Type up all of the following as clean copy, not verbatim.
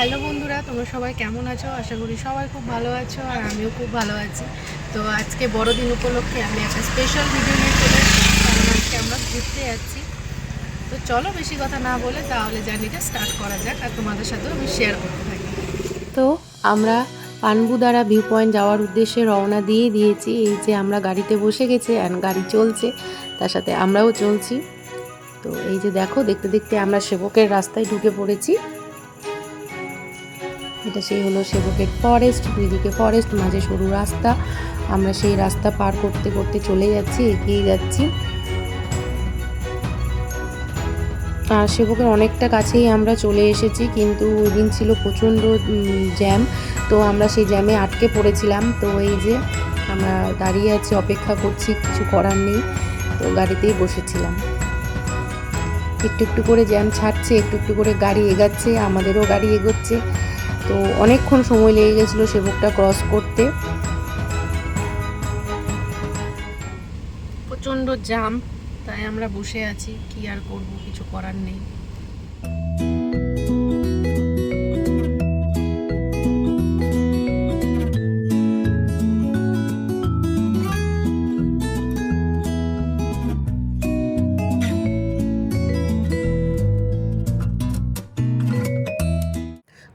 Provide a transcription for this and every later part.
Hello বন্ধুরা, তোমরা সবাই কেমন আছো? আশা করি সবাই খুব ভালো আছো আর আমিও খুব ভালো আছি। তো আজকে বড়দিন উপলক্ষে আমি একটা স্পেশাল ভিডিও নিয়ে চলে এসেছি, কারণ আজকে আমরা ঘুরতে যাচ্ছি। তো চলো বেশি কথা না বলে তাহলে জার্নিটা স্টার্ট করা যাক আর তোমাদের সাথেও আমি শেয়ার করতে থাকি। তো আমরা পানবুদারা ভিউ পয়েন্ট যাওয়ার উদ্দেশ্যে রওনা দিয়ে দিয়েছি। এই যে আমরা গাড়িতে বসে গেছি আর গাড়ি চলছে, তার সাথে আমরাও চলছি। তো এই যে দেখো, দেখতে দেখতে আমরা সেবকের রাস্তায় ঢুকে পড়েছি। এটা সেই হলো সেবকের ফরেস্ট, দুই দিকে ফরেস্ট, মাঝে সরু রাস্তা। আমরা সেই রাস্তা পার করতে করতে চলে যাচ্ছি, এগিয়ে যাচ্ছি। আর সেবকের অনেকটা কাছেই আমরা চলে এসেছি, কিন্তু ওই দিন ছিল প্রচণ্ড জ্যাম। তো আমরা সেই জ্যামে আটকে পড়েছিলাম। তো এই যে আমরা দাঁড়িয়ে আছি, অপেক্ষা করছি, কিছু করার নেই। তো গাড়িতেই বসেছিলাম। একটু একটু করে জ্যাম ছাড়ছে, একটু একটু করে গাড়ি এগাচ্ছে, আমাদেরও গাড়ি এগোচ্ছে। তো অনেকক্ষণ সময় লেগে গেছিলো সেবকটা ক্রস করতে। প্রচণ্ড জ্যাম, তাই আমরা বসে আছি, কি আর করব, কিছু করার নেই।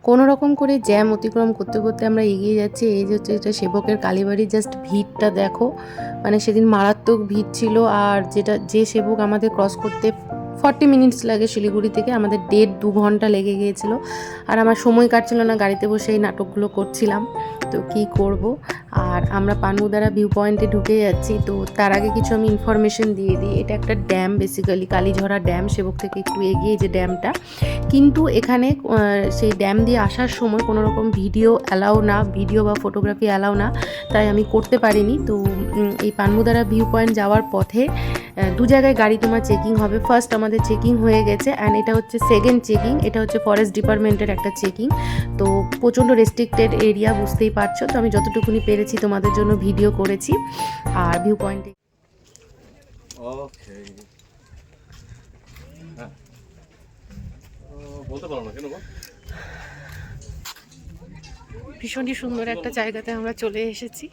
কোনো রকম করে জ্যাম অতিক্রম করতে করতে আমরা এগিয়ে যাচ্ছি। এই যে হচ্ছে এটা সেবকের কালীবাড়ি, জাস্ট ভিড়টা দেখো, মানে সেদিন মারাত্মক ভিড় ছিল। আর যে সেবক আমাদের ক্রস করতে 40 মিনিটস লাগে শিলিগুড়ি থেকে, আমাদের 1.5-2 ঘন্টা লেগে গিয়েছিল। আর আমার সময় কাটছিল না, গাড়িতে বসে এই নাটকগুলো করছিলাম। তো কি করব। আর আমরা পানবুদারা ভিউ পয়েন্টে ঢুকে যাচ্ছি। তো তার আগে কিছু আমি ইনফরমেশন দিয়ে দিই। এটা একটা ড্যাম, বেসিক্যালি কালীঝরা ড্যাম, সেবক থেকে একটু এগিয়ে যে ড্যামটা। কিন্তু এখানে সেই ড্যাম দিয়ে আসার সময় কোনো রকম ভিডিও অ্যালাউ না, ভিডিও বা ফটোগ্রাফি অ্যালাউ না, তাই আমি করতে পারিনি। তো এই পানবুদারা ভিউ পয়েন্ট যাওয়ার পথে 2 জায়গায় গাড়ি তোমার চেকিং হবে। ফার্স্ট আমাদের চেকিং হয়ে গেছে, অ্যান্ড এটা হচ্ছে সেকেন্ড চেকিং। এটা হচ্ছে ফরেস্ট ডিপার্টমেন্টের একটা চেকিং। তো প্রচণ্ড রেস্ট্রিক্টেড এরিয়া, বুঝতেই পারছো। তো আমি যতটুকুনি পেরেছি তোমাদের জন্য ভিডিও করেছি। আর ভিউ পয়েন্টে ভীষণই সুন্দর একটা জায়গাতে আমরা চলে এসেছি।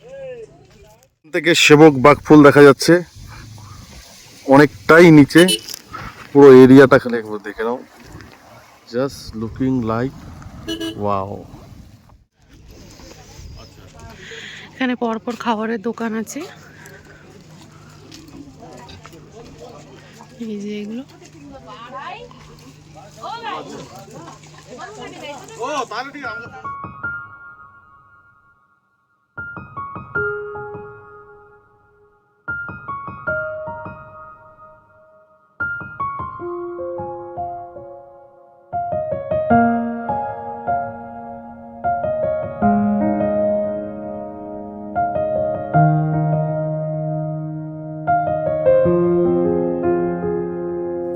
থেকে সেবক বাগফুল দেখা যাচ্ছে অনেকটাই নিচে, পুরো এরিয়াটা খালি একবার দেখে নাও, জাস্ট লুকিং লাইক ওয়াও। এখানে পরপর খাবারের দোকান আছে, এই যে এগুলো।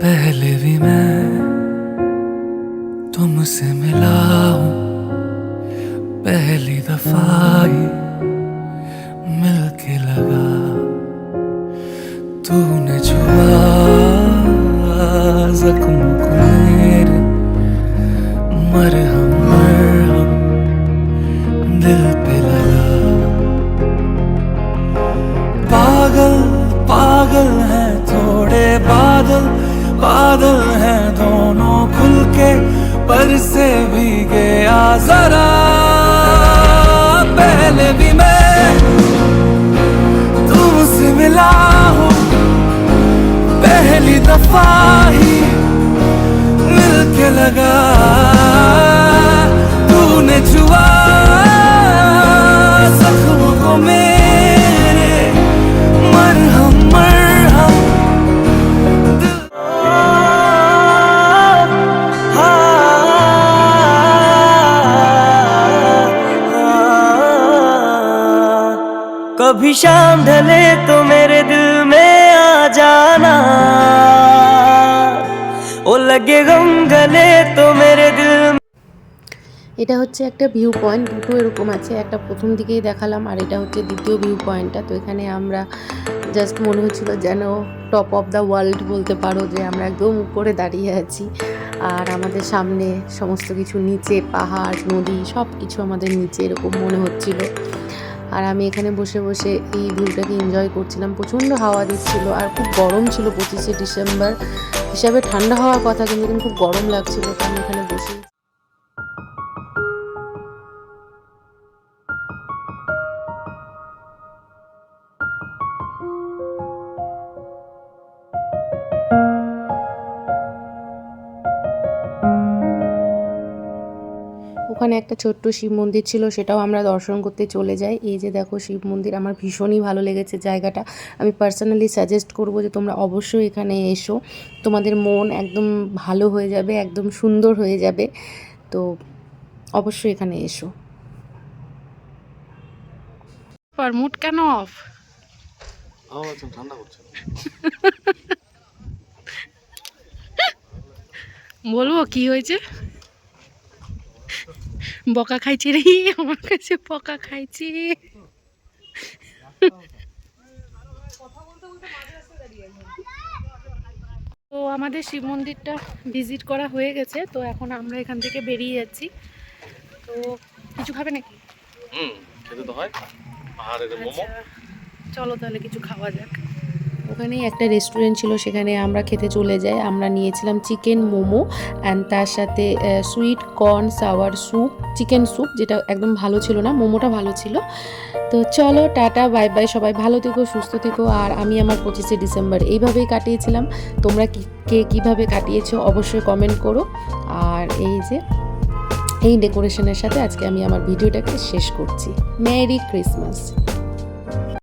पहले भी मैं तुमसे मिला हूँ, पहली दफा ही मिलके लगा, तूने छुआ जख्म को मेरे, मरहम मरहम दिल पे लगा। पागल पागल हैं थोड़े बादल, बादल हैं दोनों खुल के, पर से भी गया जरा। पहले भी मैं तुमसे मिला हूँ, पहली दफा ही मिलके लगा, तूने छुआ जख्म को मेरे, मरहम मरहम कभी शाम ढले तो मेरे दिल में आ जाना, ओ लगे गम गले तो मेरे दिल। এটা হচ্ছে একটা ভিউ পয়েন্ট, দুটো এরকম আছে, একটা প্রথম দিকেই দেখালাম আর এটা হচ্ছে দ্বিতীয় ভিউ পয়েন্টটা। তো এখানে আমরা জাস্ট মনে হচ্ছিল যেন টপ অফ দ্য ওয়ার্ল্ড বলতে পারো, যে আমরা একদম উপরে দাঁড়িয়ে আছি আর আমাদের সামনে সমস্ত কিছু নিচে, পাহাড় নদী সব কিছু আমাদের নিচে এরকম মনে হচ্ছিল। আর আমি এখানে বসে বসে এই ভিউটাকে এনজয় করছিলাম। প্রচণ্ড হাওয়া দিচ্ছিল আর খুব গরম ছিল। 25শে ডিসেম্বর হিসাবে ঠান্ডা হওয়ার কথা, কিন্তু খুব গরম লাগছিল। তো আমি এখানে বসে ওখানে একটা ছোট্ট শিব মন্দির ছিল, সেটাও আমরা দর্শন করতে চলে যাই। এই যে দেখো শিব মন্দির, আমার ভীষণই ভালো লেগেছে জায়গাটা। আমি পার্সোনালি সাজেস্ট করব যে তোমরা অবশ্যই এখানে এসো, তোমাদের মন একদম ভালো হয়ে যাবে, একদম সুন্দর হয়ে যাবে। তো অবশ্যই এখানে এসো। মুড কেন অফ? আমার ঠান্ডা করছে। বলবো কি হয়েছে? বকা খাইছে রে, আমার কাছে বকা খাইছে। তো আমাদের শিব মন্দিরটা ভিজিট করা হয়ে গেছে। তো এখন আমরা এখান থেকে বেরিয়ে যাচ্ছি। তো কিছু খাবে নাকি? খেতে তো হয়, পাহাড়ের মোমো। চলো তাহলে কিছু খাওয়া যাক। ওখানেই একটা রেস্টুরেন্ট ছিল, সেখানে আমরা খেতে চলে যাই। আমরা নিয়েছিলাম চিকেন মোমো অ্যান্ড তার সাথে sweet corn sour soup, chicken soup, যেটা একদম ভালো ছিল না, মোমোটা ভালো ছিল। তো চলো টাটা বাই বাই, সবাই ভালো থেকো, সুস্থ থেকো। আর আমি আমার 25শে ডিসেম্বর এইভাবেই কাটিয়েছিলাম। তোমরা কে কীভাবে কাটিয়েছো অবশ্যই কমেন্ট করো। আর এই যে এই ডেকোরেশনের সাথে আজকে আমি আমার ভিডিওটাকে শেষ করছি। Merry Christmas.